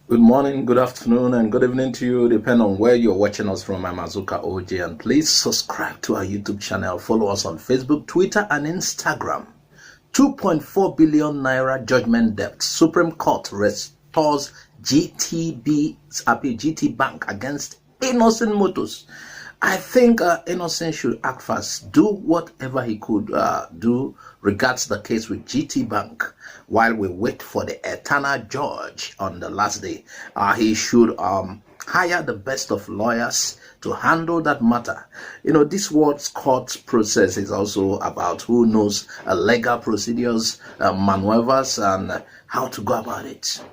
Good morning, good afternoon, and good evening to you, depending on where you're watching us from. I'm Azuka OJ, and please subscribe to our YouTube channel. Follow us on Facebook, Twitter, and Instagram. 2.4 billion naira judgment debt. Supreme Court restores GTBANK against Innoson Motors. I think Innoson should act fast, do whatever he could do regards the case with GTBank while we wait for the eternal judge on the last day. He should hire the best of lawyers to handle that matter. You know, this world's court process is also about who knows legal procedures, maneuvers, and how to go about it.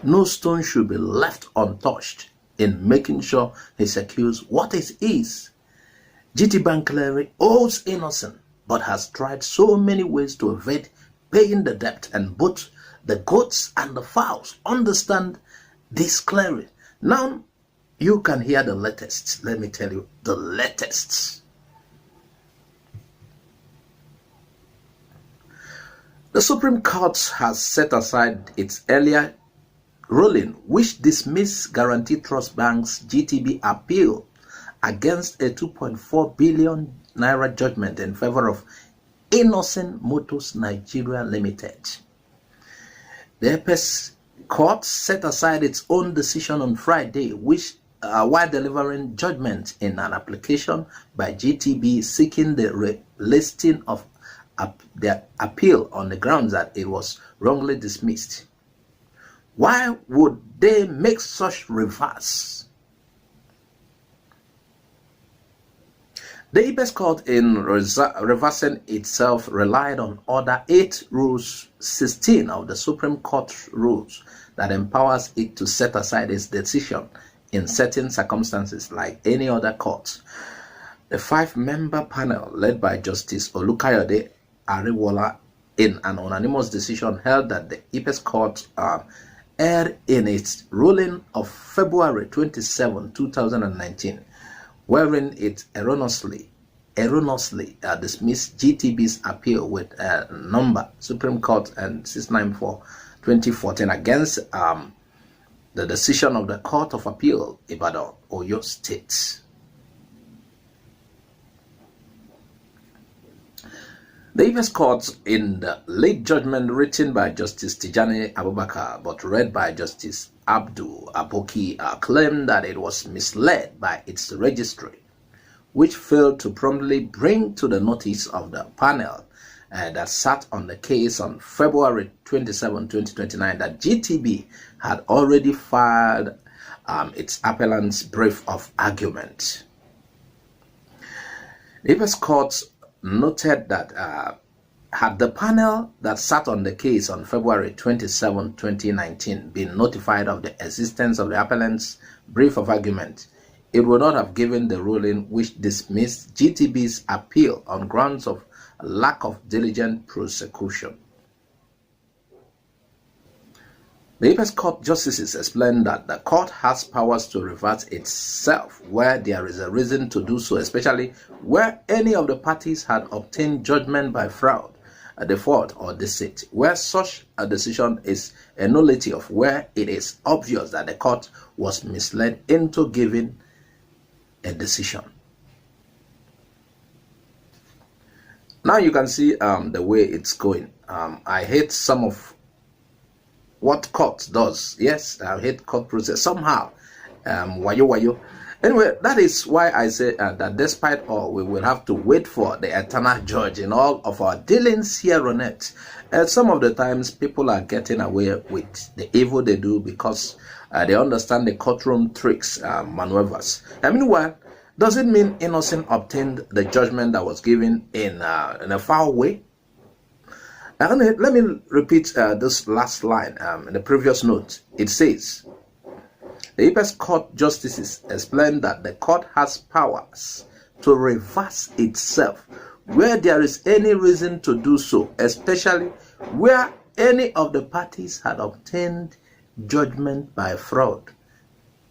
No stone should be left untouched in making sure he secures what is his. GTBank clearly owes Innoson, but has tried so many ways to evade paying the debt, and both the goats and the fowls understand this clearly. Now you can hear the latest. Let me tell you the latest. The Supreme Court has set aside its earlier ruling which dismissed Guaranty Trust Bank's GTB appeal against a 2.4 billion naira judgment in favor of Innoson Motors Nigeria Limited. The Apex Court set aside its own decision on Friday, which while delivering judgment in an application by GTB seeking the listing of their appeal on the grounds that it was wrongly dismissed. Why would they make such reverse? The Apex Court, in reversing itself, relied on Order 8 Rules 16 of the Supreme Court rules that empowers it to set aside its decision in certain circumstances like any other court. The 5-member panel, led by Justice Olukayode Ariwola, in an unanimous decision held that the Apex Court erred in its ruling of February 27, 2019, wherein it erroneously dismissed GTB's appeal with number Supreme Court and 694/2014 against the decision of the Court of Appeal, Ibadan, Oyo State. The Apex Court, in the late judgment written by Justice Tijani Abubakar but read by Justice Abdul Aboki, claimed that it was misled by its registry, which failed to promptly bring to the notice of the panel that sat on the case on February 27, 2029, that GTB had already filed its appellant's brief of argument. The Apex Court noted that had the panel that sat on the case on February 27, 2019 been notified of the existence of the appellant's brief of argument, it would not have given the ruling which dismissed GTB's appeal on grounds of lack of diligent prosecution. The Apex Court justices explained that the court has powers to revert itself where there is a reason to do so, especially where any of the parties had obtained judgment by fraud, default, or deceit, where such a decision is a nullity, of where it is obvious that the court was misled into giving a decision. Now you can see the way it's going. I hate some of what court does. Yes, I hate court process somehow. Wayo. Anyway, that is why I say that despite all, we will have to wait for the eternal judge in all of our dealings here on earth. Some of the times people are getting away with the evil they do because they understand the courtroom tricks, maneuvers. And meanwhile, does it mean Innoson obtained the judgment that was given in a foul way? Let me repeat this last line in the previous note. It says, the Apex Court justices explained that the court has powers to reverse itself where there is any reason to do so, especially where any of the parties had obtained judgment by fraud,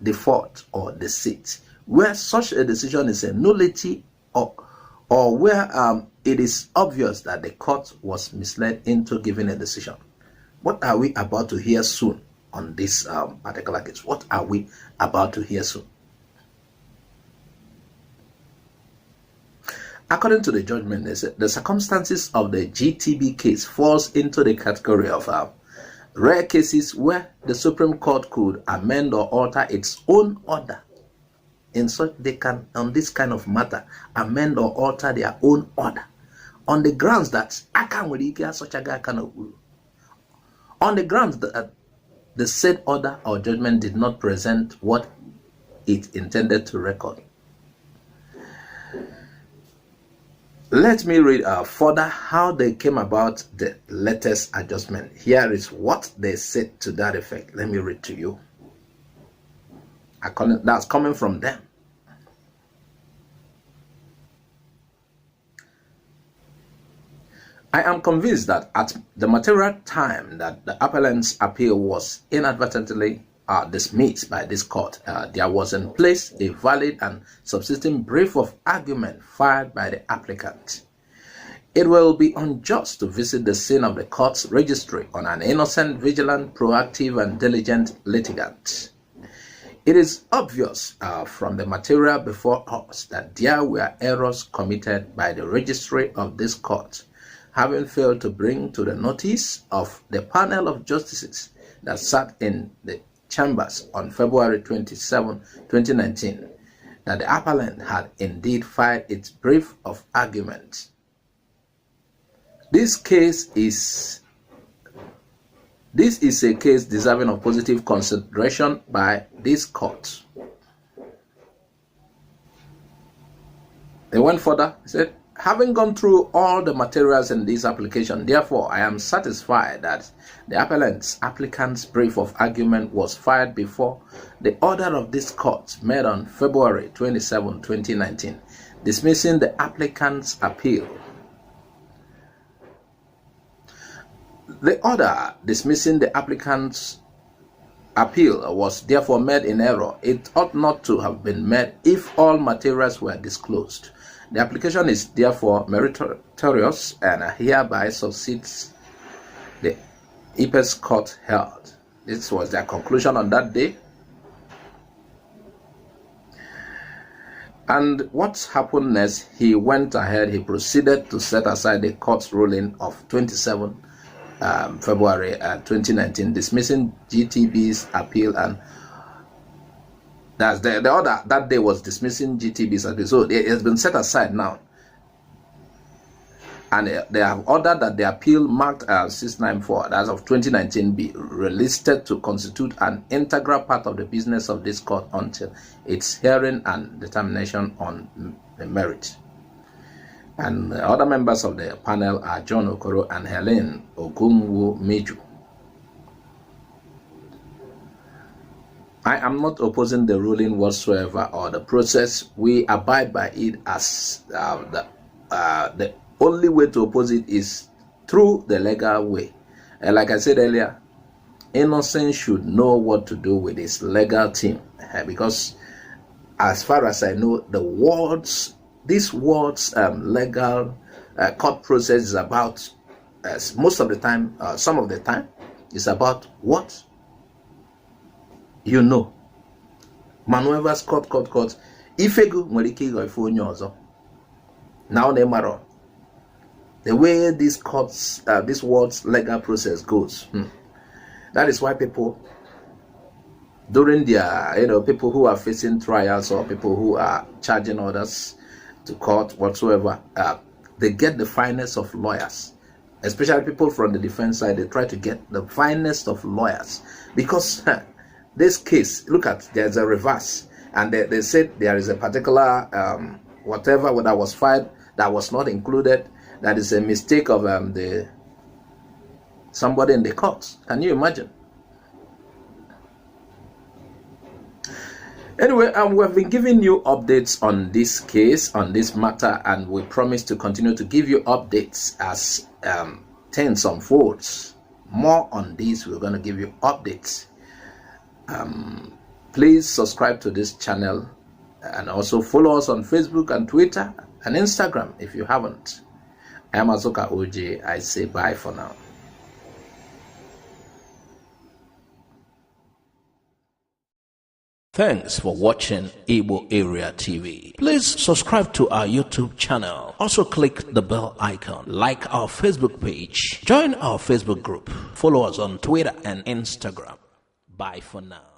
default, or deceit, where such a decision is a nullity, or where it is obvious that the court was misled into giving a decision. What are we about to hear soon? on this particular case? What are we about to hear soon? According to the judgment, they said the circumstances of the GTB case falls into the category of rare cases where the Supreme Court could amend or alter its own order. In such, they can, on this kind of matter, amend or alter their own order on the grounds that such a guy cannot rule. On the grounds that the said order or judgment did not present what it intended to record. Let me read further how they came about the latest adjustment. Here is what they said to that effect. Let me read to you. That's coming from them. I am convinced that at the material time that the appellant's appeal was inadvertently dismissed by this court, there was in place a valid and subsisting brief of argument filed by the applicant. It will be unjust to visit the scene of the court's registry on an innocent, vigilant, proactive, and diligent litigant. It is obvious from the material before us that there were errors committed by the registry of this court, having failed to bring to the notice of the panel of justices that sat in the chambers on February 27, 2019, that the appellant had indeed filed its brief of argument. This is a case deserving of positive consideration by this court. They went further, said, having gone through all the materials in this application, therefore, I am satisfied that the applicant's brief of argument was filed before the order of this court made on February 27, 2019, dismissing the applicant's appeal. The order dismissing the applicant's appeal was therefore made in error. It ought not to have been made if all materials were disclosed. The application is therefore meritorious and hereby succeeds the Apex Court held. This was their conclusion on that day. And what happened next? He went ahead, he proceeded to set aside the court's ruling of 27 February 2019, dismissing GTB's appeal, and that's the order that day was dismissing GTB's appeal. So it has been set aside now, and they have ordered that the appeal marked 694 as of 2019 be relisted to constitute an integral part of the business of this court until its hearing and determination on the merit. And the other members of the panel are John Okoro and Helen Ogunwu Meju. I am not opposing the ruling whatsoever or the process. We abide by it as the only way to oppose it is through the legal way. And like I said earlier, Innoson should know what to do with his legal team, because as far as I know, this world's legal court process is about, most of the time, some of the time, is about what you know. Manuel's court. Ifegu Moriki Goifonyo also. Now they matter. The way this world's legal process goes. That is why people, during their, people who are facing trials or people who are charging others to court whatsoever, they get the finest of lawyers, especially people from the defense side. They try to get the finest of lawyers, because this case, look at, there's a reverse, and they said there is a particular whatever that was filed that was not included. That is a mistake of somebody in the court. Can you imagine? Anyway, we've been giving you updates on this case, on this matter, and we promise to continue to give you updates as things unfolds. More on this, we're going to give you updates. Please subscribe to this channel and also follow us on Facebook and Twitter and Instagram if you haven't. I am Azoka OJ. I say bye for now. Thanks for watching Igbo Area TV. Please subscribe to our YouTube channel. Also click the bell icon. Like our Facebook page. Join our Facebook group. Follow us on Twitter and Instagram. Bye for now.